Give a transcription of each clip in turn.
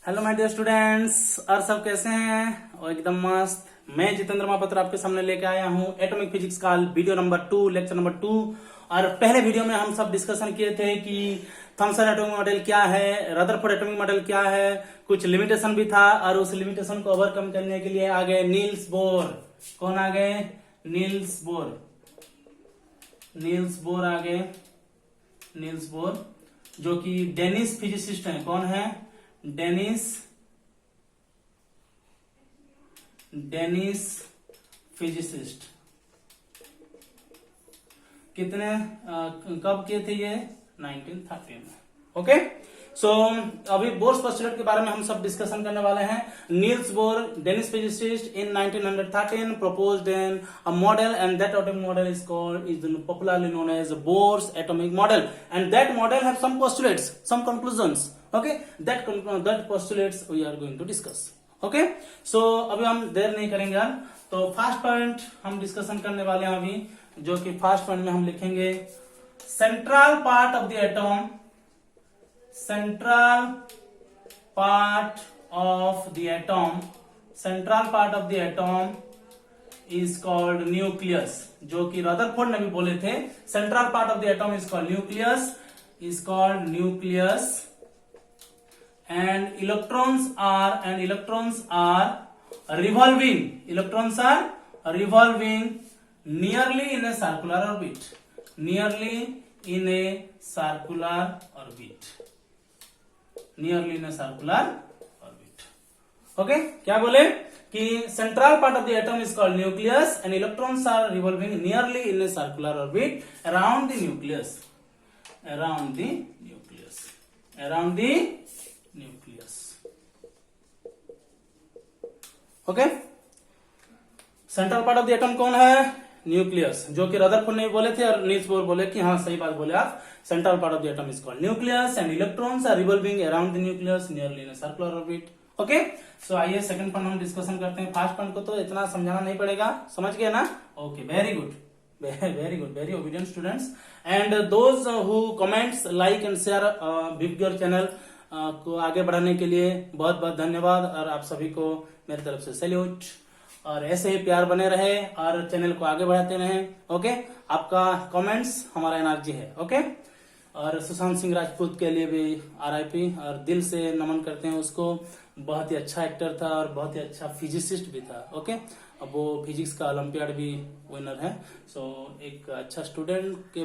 Hello my dear students, और सब कैसे हैं? और एकदम मस्त। मैं जितेंद्र महापात्र आपके सामने लेके आया हूं एटॉमिक फिजिक्स का वीडियो नंबर 2, लेक्चर नंबर 2। और पहले वीडियो में हम सब डिस्कशन किए थे कि थॉमसन एटॉमिक मॉडल क्या है, रदरफोर्ड एटॉमिक मॉडल क्या है, कुछ लिमिटेशन भी था, और उस लिमिटेशन को ओवरकम करने के लिए आ गए नील्स बोर। कौन आ गए? Niels Bohr. नील्स बोर आ गए। नील्स बोर जो कि डेनिश फिजिसिस्ट हैं। कौन है? Danish physicist. कितने कब किए थे ये? 1913 में। ओके, सो अभी बोर्स पोस्टुलेट के बारे में हम सब डिस्कशन करने वाले हैं। Niels Bohr, Danish physicist, in 1913 proposed a model, and that atomic model is popularly known as Bohr's atomic model, and that model have some postulates, some conclusions. Okay, that postulates we are going to discuss. Okay, so अभी हम देर नहीं करेंगे यार। तो first point हम discussion करने वाले हैं अभी, जो कि फर्स्ट पॉइंट में हम लिखेंगे central part of the atom. Central part of the atom is called nucleus, जो कि रदरफोर्ड ने भी बोले थे। Central part of the atom is called nucleus, and electrons are revolving nearly in a circular orbit. Okay, क्या बोले कि central part of the atom is called nucleus and electrons are revolving nearly in a circular orbit around the nucleus. Okay, central part of the atom कौन है? Nucleus, जो कि Rutherford ने बोले थे और नील्स बोर बोले कि हाँ सही बात बोले आप। Central part of the atom is called nucleus and electrons are revolving around the nucleus nearly in a circular orbit. Okay, so आइए सेकंड पॉइंट हम डिस्कशन करते हैं। फर्स्ट पॉइंट को तो इतना समझाना नहीं पड़ेगा, समझ गए ना? Okay, very good, very obedient students. And those who comments, like and share video channel को आगे बढ़ाने के लिए बहुत बहुत धन्यवाद, और आप सभी को मेरी तरफ से सैल्यूट। और ऐसे ही प्यार बने रहे और चैनल को आगे बढ़ाते रहे। ओके, आपका कमेंट्स हमारा एनर्जी है। ओके, और सुशांत सिंह राजपूत के लिए भी RIP, और दिल से नमन करते हैं उसको। बहुत ही अच्छा एक्टर था और बहुत ही अच्छा फिजिसिस्ट भी था। ओके, अब वो फिजिक्स का ओलंपियाड भी विनर है। सो एक अच्छा स्टूडेंट के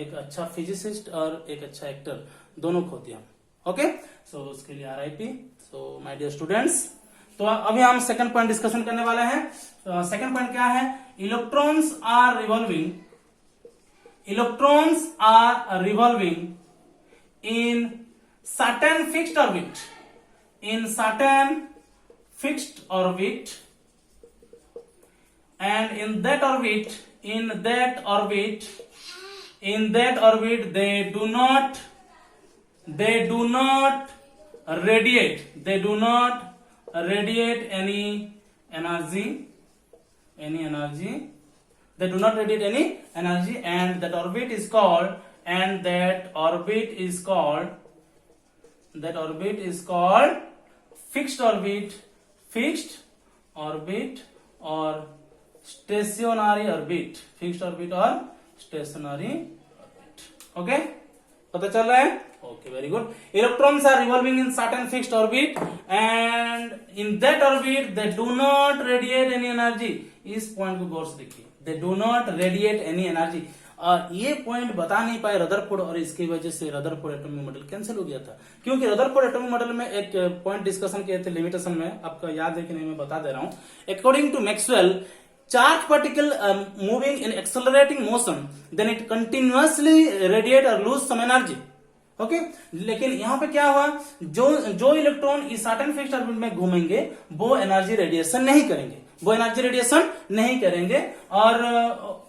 एक अच्छा फिजिसिस्ट और एक अच्छा एक्टर दोनों खो दिया। ओके, सो उसके लिए RIP। So my dear students, तो अभी हम सेकंड पॉइंट डिस्कशन करने वाले हैं। सेकंड पॉइंट क्या है? Electrons are revolving in certain fixed orbit, and in that orbit they do not radiate any energy, and that orbit is called fixed orbit or stationary orbit. Okay, पता चल रहा है? Okay, very good. Electrons are revolving in certain fixed orbit, and in that orbit they do not radiate any energy. इस point को गौर से देखिए, they do not radiate any energy। और ये पॉइंट बता नहीं पाए रदरफोर्ड, और इसकी वजह से रदरफोर्ड एटॉमिक मॉडल कैंसिल हो गया था। क्योंकि रदरफोर्ड एटॉमिक मॉडल में एक पॉइंट डिस्कशन किए थे लिमिटेशन में, आपका याद है कि नहीं मैं बता दे रहा हूं। According to Maxwell, charge particle moving in accelerating motion, then it continuously radiate or lose some energy. Okay, लेकिन यहां पे क्या हुआ? जो इलेक्ट्रॉन इस सर्टेन फिक्स्ड ऑर्बिट में घूमेंगे वो एनर्जी रेडिएशन नहीं करेंगे, और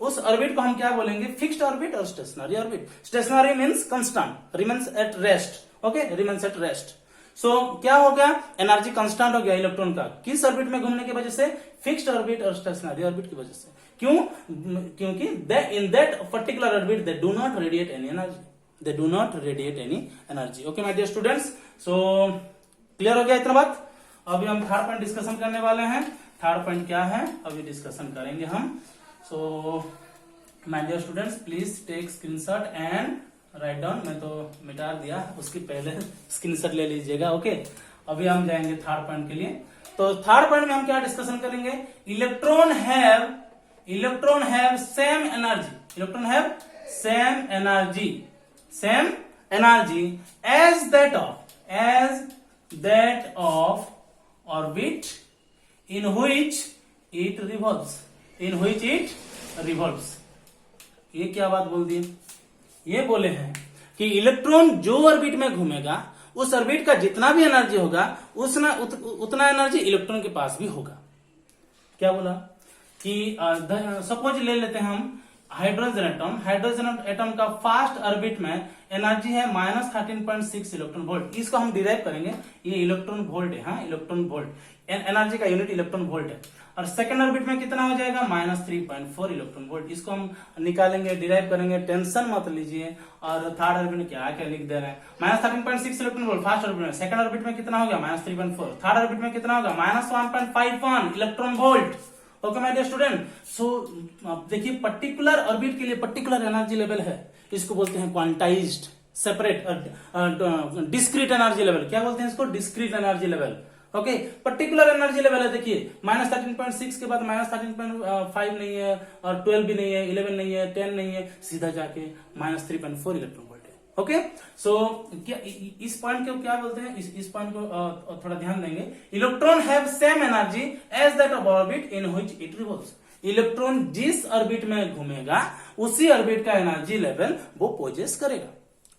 उस ऑर्बिट को हम क्या बोलेंगे? फिक्स्ड ऑर्बिट और stationary orbit. Stationary means constant, remains at rest. Okay, remains at rest. So क्या हो गया? एनर्जी कांस्टेंट हो गया इलेक्ट्रॉन का। किस ऑर्बिट में घूमने की वजह से? फिक्स्ड ऑर्बिट और स्टेशनरी ऑर्बिट की वजह से। क्यों? क्योंकि in that particular orbit they do not radiate any energy. Okay, my dear students, so clear हो गया इतना बात? अभी हम थर्ड पॉइंट डिस्कशन करने वाले हैं। थर्ड पॉइंट क्या है अभी डिस्कशन करेंगे हम। So my dear students, please take screenshot and write down. मैं तो मिटा दिया, उसकी पहले स्क्रीनशॉट ले लीजिएगा। ओके, अभी हम जाएंगे थर्ड पॉइंट के लिए। तो थर्ड पॉइंट में हम क्या डिस्कशन करेंगे? Electron have same energy, electron have same energy as that of orbit in which it revolves। ये क्या बात बोल दी? ये बोले हैं कि इलेक्ट्रॉन जो ऑर्बिट में घूमेगा उस ऑर्बिट का जितना भी एनर्जी होगा उतना एनर्जी इलेक्ट्रॉन के पास भी होगा। क्या बोला कि सपोज ले लेते हैं हम हाइड्रोजन एटम का फास्ट ऑर्बिट में एनर्जी है -13.6 इलेक्ट्रॉन वोल्ट। इसको हम डिराइव करेंगे, ये इलेक्ट्रॉन वोल्ट है। हाँ, इलेक्ट्रॉन वोल्ट एनर्जी का यूनिट इलेक्ट्रॉन वोल्ट है। और सेकंड ऑर्बिट में कितना हो जाएगा? -3.4 इलेक्ट्रॉन वोल्ट। इसको हम निकालेंगे, डिराइव करेंगे, टेंशन मत लीजिए। और थर्ड ऑर्बिट में क्या क्या लिख दे रहे हैं? -13.6 इलेक्ट्रॉन वोल्ट फास्ट ऑर्बिट में। सेकंड ऑर्बिट में कितना हो गया? -3.4। थर्ड ऑर्बिट में कितना होगा? -1.51 electron volt. Okay my dear student, so देखिए पर्टिकुलर ऑर्बिट के लिए पर्टिकुलर एनर्जी लेवल है, इसको बोलते हैं quantized separate discrete energy level. क्या बोलते हैं इसको? Discrete energy level. Okay, particular energy level है। देखिए -13.6 के बाद -13.5 नहीं है और 12 भी नहीं है, 11 नहीं है, 10 नहीं है, सीधा जाके -3.4 इलेक्ट्रॉन वोल्ट है। ओके, सो क्या इस पॉइंट को क्या बोलते हैं? इस पॉइंट को थोड़ा ध्यान देंगे। Electron have same energy as that of orbit in which it revolves. Electron जिस ऑर्बिट में घूमेगा उसी ऑर्बिट का एनर्जी लेवल वो पोजेस करेगा।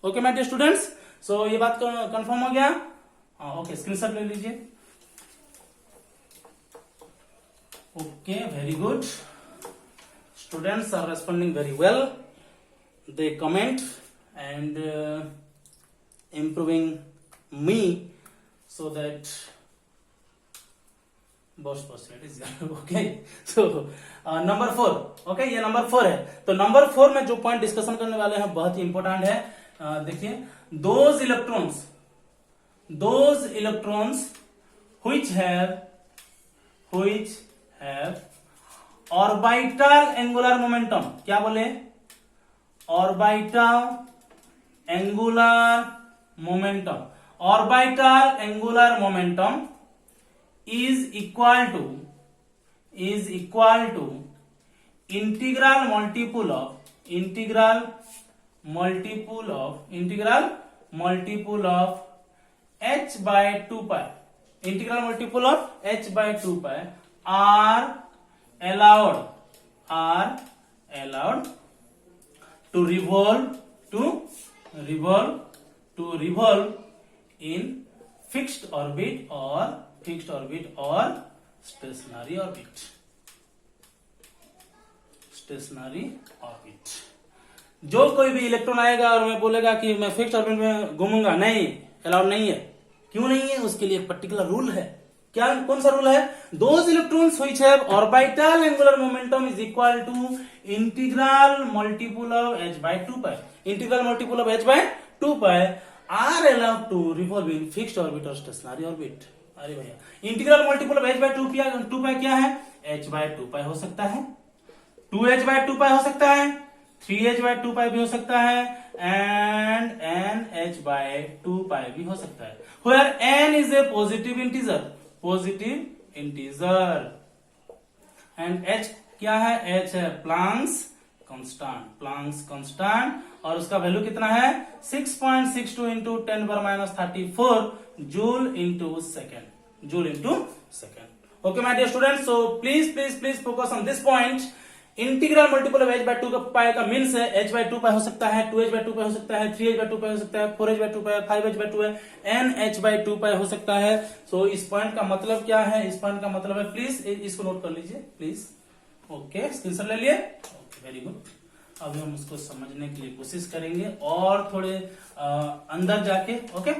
Okay my dear students, so ये बात कंफर्म हो गया? ओके, स्क्रीनशॉट ले लीजिए। Okay, very good. Students are responding very well. They comment and improving me so that both possibilities are okay. So number 4, okay, ये number 4 है। तो number 4 में जो point discussion करने वाले हैं बहुत ही important है। देखिए, those electrons which have orbital angular momentum. क्या बोले? Orbital angular momentum. Orbital angular momentum is equal to integral multiple of h/2π। Integral multiple of h/2π are allowed to revolve in fixed orbit or stationary orbit। जो कोई भी electron आएगा और मैं बोलेगा कि मैं फिक्स्ड ऑर्बिट में घूमूंगा, नहीं, अलाउड नहीं है। क्यों नहीं है? उसके लिए एक पर्टिकुलर रूल है। क्या, कौन सा रूल है? Those electrons which have orbital angular momentum is equal to integral multiple of h/2π। Integral multiple of h/2π are allowed to revolve in fixed orbit or stationary orbit। अरे भैया, integral multiple of h/2π क्या है? h/2π हो सकता है, 2h/2π हो सकता है, 3h/2π भी हो सकता है and n/2π भी हो सकता है। Where n is a positive integer and h क्या है? h है प्लांक्स कांस्टेंट और उसका वैल्यू कितना है? 6.62 into 10⁻34 joule into second. Okay my dear students, so please focus on this point. Integral multiple of h/2π का मीन्स है h/2π हो सकता है, 2h/2π हो सकता है, 3h/2π हो सकता है, 4h/2π, 5h/2π, n/2π हो सकता है। सो इस पॉइंट का मतलब क्या है? इस पॉइंट का मतलब है, प्लीज इसको नोट कर लीजिए प्लीज। ओके, स्क्रीनशॉट ले लिए? Okay, very good. अभी हम उसको समझने के लिए कोशिश करेंगे और थोड़े अंदर जाके। ओके,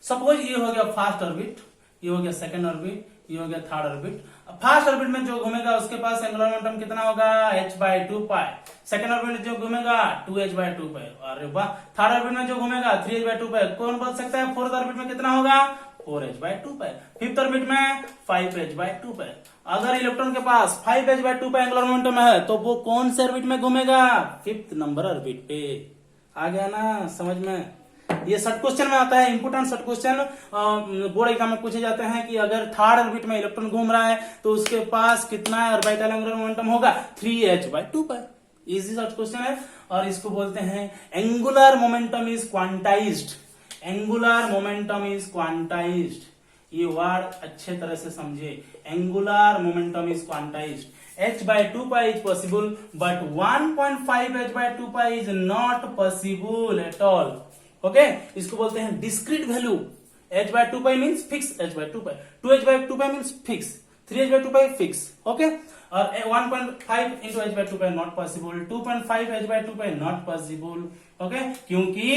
सपोज ये हो गया फास्ट ऑर्बिट, ये हो गया सेकंड ऑर्बिट, ये हो गया थर्ड ऑर्बिट। फास्ट ऑर्बिट में जो घूमेगा उसके पास एंगुलर मोमेंटम कितना होगा? h/2π। सेकंड ऑर्बिट में जो घूमेगा 2h/2π। अरे वाह, थर्ड ऑर्बिट में जो घूमेगा 3h/2π। कौन बोल सकता है फोर्थ ऑर्बिट में कितना होगा? 4h/2π। फिफ्थ ऑर्बिट में 5h/2π। अगर इलेक्ट्रॉन के पास 5h/2π एंगुलर मोमेंटम है तो वो कौन से ऑर्बिट में घूमेगा? फिफ्थ नंबर ऑर्बिट पे। आ गया ना समझ में? ये शॉर्ट क्वेश्चन में आता है, important short question board exam में पूछे जाते हैं कि अगर थर्ड ऑर्बिट में इलेक्ट्रॉन घूम रहा है तो उसके पास कितना ऑर्बिटल एंगुलर मोमेंटम होगा? 3h/2π। इजी शॉर्ट क्वेश्चन है और इसको बोलते हैं angular momentum is quantized. Angular momentum is quantized, ये वर्ड अच्छे तरह से समझे। Angular momentum is quantized. h/2π is possible but 1.5h/2π is not possible at all. Okay इसको बोलते हैं discrete value. h/2π means fix h/2π, 2h/2π means fix, 3h/2π fix. Okay और 1.5 into h/2π not possible, 2.5 h/2π not possible. Okay क्योंकि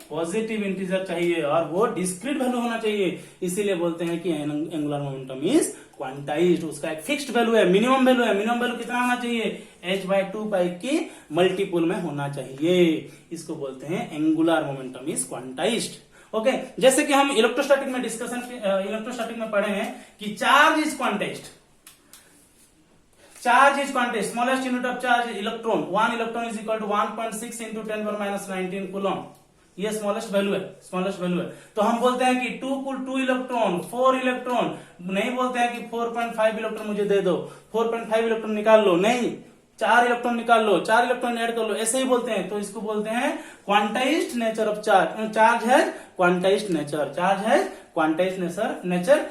positive integer चाहिए और वो discrete value होना चाहिए, इसीलिए बोलते हैं कि एंगुलर मोमेंटम इज क्वांटाइज्ड। उसका एक फिक्स्ड वैल्यू है, मिनिमम वैल्यू है। मिनिमम वैल्यू कितना होना चाहिए? h/2π की मल्टीपुल में होना चाहिए। इसको बोलते हैं angular momentum is quantised. Okay जैसे कि हम इलेक्ट्रोस्टैटिक में इलेक्ट्रोस्टैटिक में पढ़े हैं कि charge is quantized. Charge is quantized. Smallest unit of charge is electron. 1 electron is equal to 1.6 into 10⁻19 coulomb. ये स्मॉलेस्ट वैल्यू है, स्मॉलेस्ट वैल्यू है। तो हम बोलते हैं कि 2 इलेक्ट्रॉन, 4 इलेक्ट्रॉन, नहीं बोलते हैं कि 4.5 इलेक्ट्रॉन मुझे दे दो, 4.5 इलेक्ट्रॉन निकाल लो, नहीं 4 इलेक्ट्रॉन निकाल लो, 4 इलेक्ट्रॉन ऐड कर लो, ऐसे ही बोलते हैं। तो इसको बोलते हैं quantized nature of charge. Charge है क्वांटाइज्ड नेचर, चार्ज है क्वांटाइज्ड नेचर।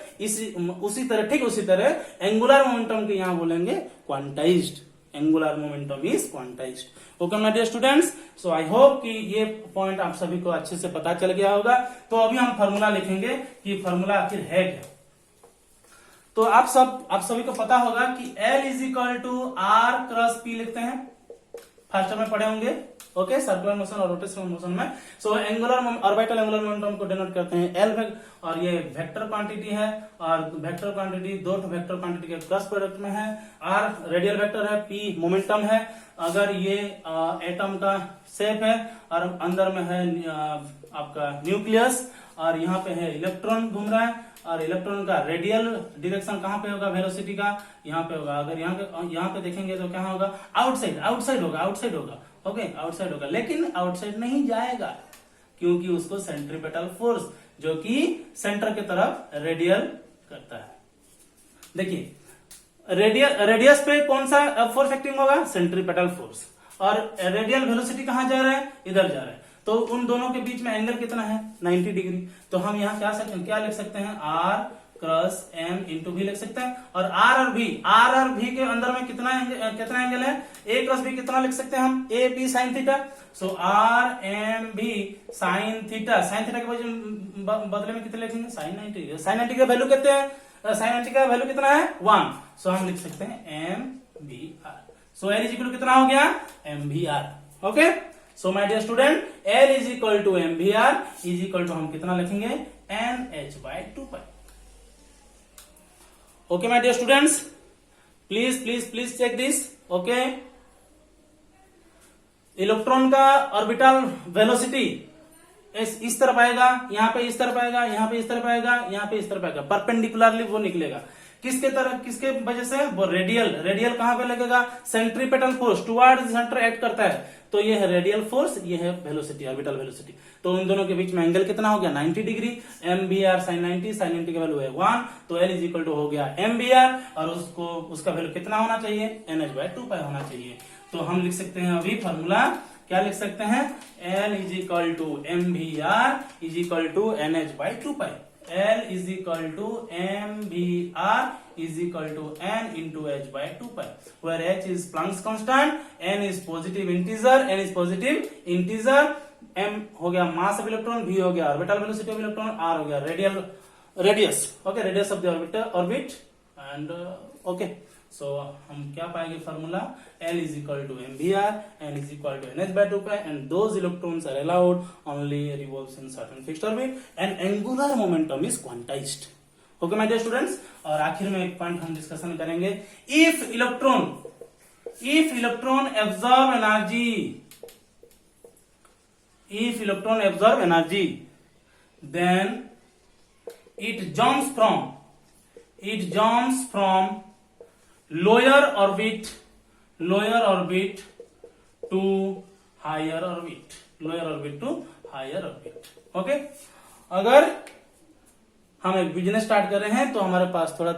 उसी तरह ठीक उसी तरह एंगुलर मोमेंटम के यहां बोलेंगे quantised. Angular momentum is quantised. Okay my dear students, so I hope कि ये पॉइंट आप सभी को अच्छे से पता चल गया होगा। तो अभी हम फॉर्मूला लिखेंगे कि फॉर्मूला आखिर है क्या। तो आप सभी को पता होगा कि L is equal to R cross P लिखते हैं, फर्स्ट में पढ़े होंगे। ओके सर्कुलर मोशन और रोटेशनल मोशन में। So angular orbital angular momentum को डिनोट करते हैं L और ये वेक्टर क्वांटिटी है और वेक्टर क्वांटिटी दो वेक्टर क्वांटिटी के क्रॉस प्रोडक्ट में है। R रेडियल वेक्टर है, P मोमेंटम है। अगर ये एटम का शेप है और अंदर में है आपका न्यूक्लियस और यहाँ पे है इलेक्ट्रॉन घूम रहा है और इलेक्ट्रॉन का रेडियल डायरेक्शन कहाँ पे होगा? वेलोसिटी का यहाँ पे होगा। अगर यहाँ पे देखेंगे तो क्या होगा? आउटसाइड होगा। ओके आउटसाइड होगा, लेकिन आउटसाइड नहीं जाएगा क्योंकि उसको सेंट्रीपेटल फोर्स जो कि सेंटर की तरफ रेडियल करता है। देखिए रेडियस पे कौन सा फोर्स एक्टिंग होगा? Centripetal force. और रेडियल वेलोसिटी कहाँ जा रहा है? इधर जा रहा है। तो उन दोनों के बीच में एंगल कितना है? 90 डिग्री। तो हम यहाँ क्या लिख सकते हैं? R क्रॉस M इंटू भी लिख सकते हैं। और R और V के अंदर में कितना एंगल है? A क्रॉस B कितना लिख सकते हैं हम? A B sine theta. So R M B sine theta के बदले में कितने लिखेंगे? साइन 90। साइन 90 का वैल्यू कितने हैं? साइन 90 का वैल्यू कितना है? 1। सो हम लिख सकते हैं MVR। So L is equal कितना हो गया? MVR। Okay so my dear student, L is equal to MVR is equal to हम कितना लिखेंगे? NH/2π। Okay my dear students, please check this. Okay electron का ऑर्बिटल वेलोसिटी इस तरफ आएगा, यहाँ पे इस तरफ आएगा, यहाँ पे इस तरफ आएगा, यहाँ पे इस तरफ आएगा, परपेंडिकुलरली वो निकलेगा। किसके वजह से? वो रेडियल कहां पे लगेगा? Centripetal force towards centre act करता है। तो ये है रेडियल फोर्स, ये है वेलोसिटी, ऑर्बिटल वेलोसिटी। तो उन दोनों के बीच में एंगल कितना हो गया? 90 डिग्री। MVR साइन 90 का वैल्यू है 1। तो L इज इक्वल टू हो गया MVR और उसका वैल्यू कितना होना चाहिए? NH/2π होना चाहिए। तो हम लिख सकते हैं अभी फॉर्मूला क्या लिख सकते हैं? L is equal to MVR is equal to NH/2π। L is equal to MVR is equal to N into H/2π, where H is Planck's constant, N is positive integer, M हो गया mass of electron, V हो गया orbital velocity of electron, R हो गया radius. Okay radius of the orbit and okay so हम क्या पाएंगे formula? L is equal to MVR, N is equal to NH/2π and those electrons are allowed only revolves in certain fixed orbit and angular momentum is quantized. Okay my dear students, और आखिर में एक point हम discussion करेंगे। If electron absorb energy then it jumps from lower orbit to higher orbit. Okay, अगर हम एक business start कर रहे हैं तो हमारे पास थोड़ा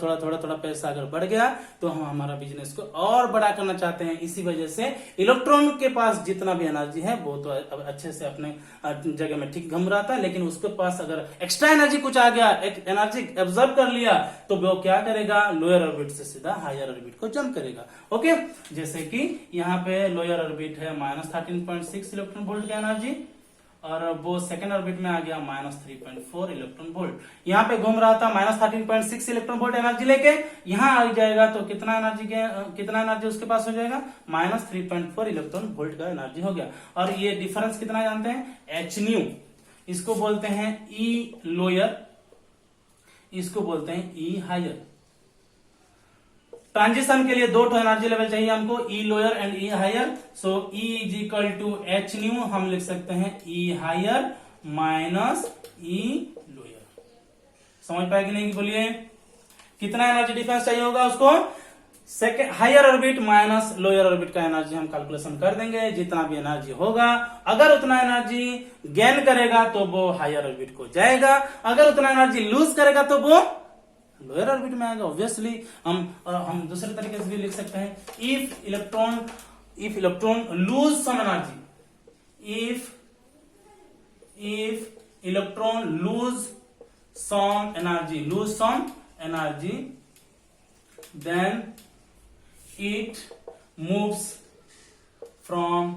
पैसा अगर बढ़ गया तो हम हमारा बिजनेस को और बड़ा करना चाहते हैं। इसी वजह से इलेक्ट्रॉन के पास जितना भी एनर्जी है वो तो अब अच्छे से अपने जगह में ठीक घूम रहा था, लेकिन उसके पास अगर एक्स्ट्रा एनर्जी कुछ आ गया, एक एनर्जी एब्जॉर्ब कर लिया, तो वो क्या करेगा, लोअर ऑर्बिट से सीधा हायर ऑर्बिट को जंप करेगा। ओके, जैसे कि यहाँ पे लोअर ऑर्बिट है -13.6 इलेक्ट्रॉन वोल्ट का एनर्जी, और वो सेकेंड ऑर्बिट में आ गया -3.4 इलेक्ट्रॉन वोल्ट। यहाँ पे घूम रहा था -13.6 इलेक्ट्रॉन वोल्ट एनर्जी लेके, यहाँ आ जाएगा तो कितना एनर्जी उसके पास हो जाएगा, -3.4 इलेक्ट्रॉन वोल्ट का एनर्जी हो गया। और ये डिफरेंस कितना जानते हैं, एच न्यू, इसको बोलते हैं ई लोअर, इसको बोलते हैं ई हायर। ट्रांजिशन के लिए दो एनर्जी लेवल चाहिए हमको, E lower and E higher. So E is equal to H nu, हम लिख सकते हैं E higher minus E lower. समझ पाए कि नहीं, बोलिए कितना एनर्जी डिफरेंस चाहिए होगा उसको, second higher orbit minus lower orbit का एनर्जी हम कैलकुलेशन कर देंगे। जितना भी एनर्जी होगा, अगर उतना एनर्जी गेन करेगा तो वो हायर ऑर्बिट को जाएगा, अगर उतना एनर्जी लूज करेगा तो वो लोअर ऑर्बिट में आएगा। ऑब्वियसली हम दूसरे तरीके से भी लिख सकते हैं, if electron lose some energy, if electron lose some energy then it moves from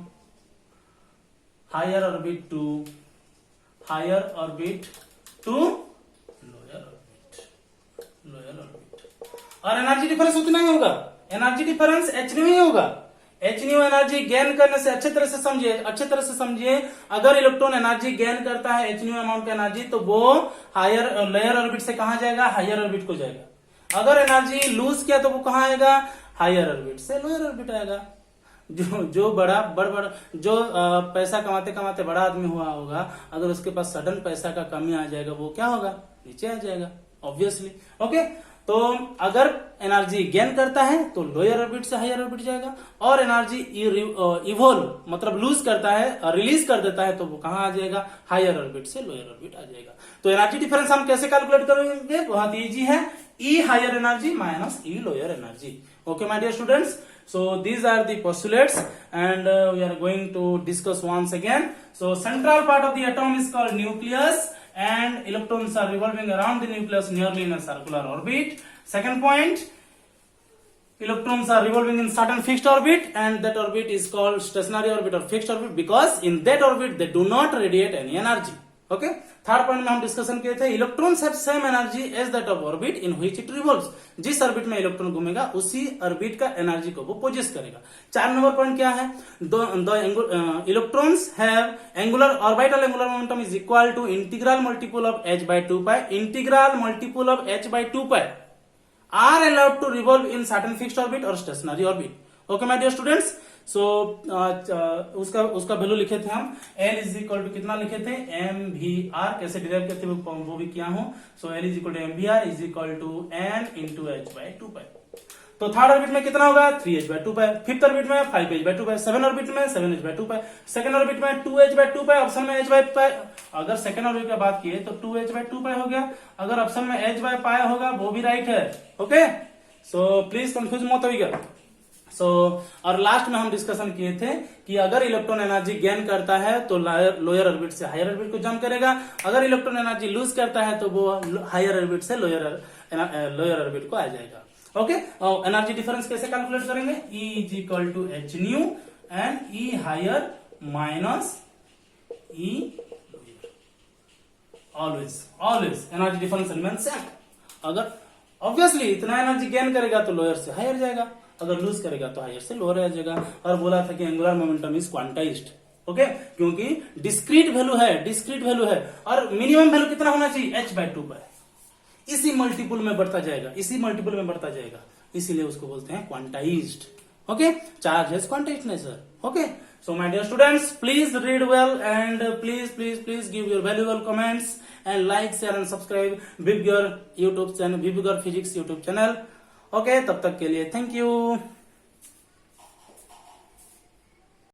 higher orbit to lower orbit. और एनर्जी डिफरेंस उतना ही होगा, एनर्जी डिफरेंस एच न्यू ही होगा। एच न्यू एनर्जी गेन करने से अच्छे तरह से समझिए, अगर इलेक्ट्रॉन एनर्जी गेन करता है एच न्यू अमाउंट का एनर्जी, तो वो लोअर ऑर्बिट से कहां जाएगा, हायर ऑर्बिट को जाएगा। अगर एनर्जी लूज किया तो वो कहां आएगा, हायर ऑर्बिट से लोअर ऑर्बिट आएगा। जो बड़ा जो पैसा कमाते बड़ा आदमी हुआ होगा, अगर उसके पास सडन पैसा का कमी आ जाएगा, वो क्या होगा, नीचे आ जाएगा ऑब्वियसली। ओके, तो अगर एनर्जी गेन करता है तो लोअर ऑर्बिट से हायर ऑर्बिट जाएगा, और एनर्जी इवोल्व मतलब लूज करता है, रिलीज कर देता है, तो वो कहां आ जाएगा, हायर ऑर्बिट से लोअर ऑर्बिट आ जाएगा। तो एनर्जी डिफरेंस हम कैसे कैलकुलेट करेंगे, बहुत इजी है, E higher energy minus E lower energy. Okay my dear students, so these are the postulates, and we are going to discuss once again. So central part of the atom is called nucleus, and electrons are revolving around the nucleus nearly in a circular orbit. Second point, electrons are revolving in certain fixed orbit, and that orbit is called stationary orbit or fixed orbit, because in that orbit they do not radiate any energy. Okay, third point में हम discussion किए थे, electrons have same energy as that of orbit in which it revolves. जिस orbit में electron घूमेगा उसी orbit का energy को वो पोजेस करेगा। 4 नंबर पॉइंट क्या है, electrons have angular orbital angular momentum is equal to integral multiple of h/2π, integral multiple of h/2π are allowed to revolve in certain fixed orbit और stationary orbit. Okay my dear students, so उसका value लिखे थे हम, L is equal to कितना लिखे थे, MVR, कैसे derive करते वो भी किया हूं। So L is equal to MVR is equal to N into h/2π। तो थर्ड ऑर्बिट में कितना होगा, 3h/2π, फिफ्थ ऑर्बिट में 5h/2π, सेवन ऑर्बिट में 7h/2π, सेकंड ऑर्बिट में 2h/2π, ऑप्शन में h/π। अगर सेकंड ऑर्बिट की बात किए तो 2h/2π हो गया, अगर ऑप्शन में h/π होगा वो भी राइट है। ओके, सो प्लीज कंफ्यूज मत होइएगा। और लास्ट में हम डिस्कशन किए थे कि अगर इलेक्ट्रॉन एनर्जी गेन करता है तो लोअर ऑर्बिट से हायर ऑर्बिट को जंप करेगा, अगर इलेक्ट्रॉन एनर्जी लूज करता है तो वो हायर ऑर्बिट से लोअर ऑर्बिट को आ जाएगा। ओके, एनर्जी डिफरेंस कैसे कैलकुलेट करेंगे, E is equal to H nu and E higher minus E always energy difference remain same. अगर ऑब्वियसली इतना एनर्जी गेन करेगा तो लोअर से हायर जाएगा, अगर लूज करेगा तो हायर से लोअर आ जाएगा। और बोला था कि angular momentum is quantised. Okay, क्योंकि डिस्क्रीट वैल्यू है और मिनिमम वैल्यू कितना होना चाहिए, h/2π। इसी मल्टीपल में बढ़ता जाएगा, इसीलिए उसको बोलते हैं क्वांटाइज्ड। ओके, चार्ज है quantized nature. Okay, So my dear students, please read well and please give your valuable comments and like, share and subscribe Bibgyor YouTube channel, Bibgyor Physics YouTube channel. Okay, तब तक के लिए thank you.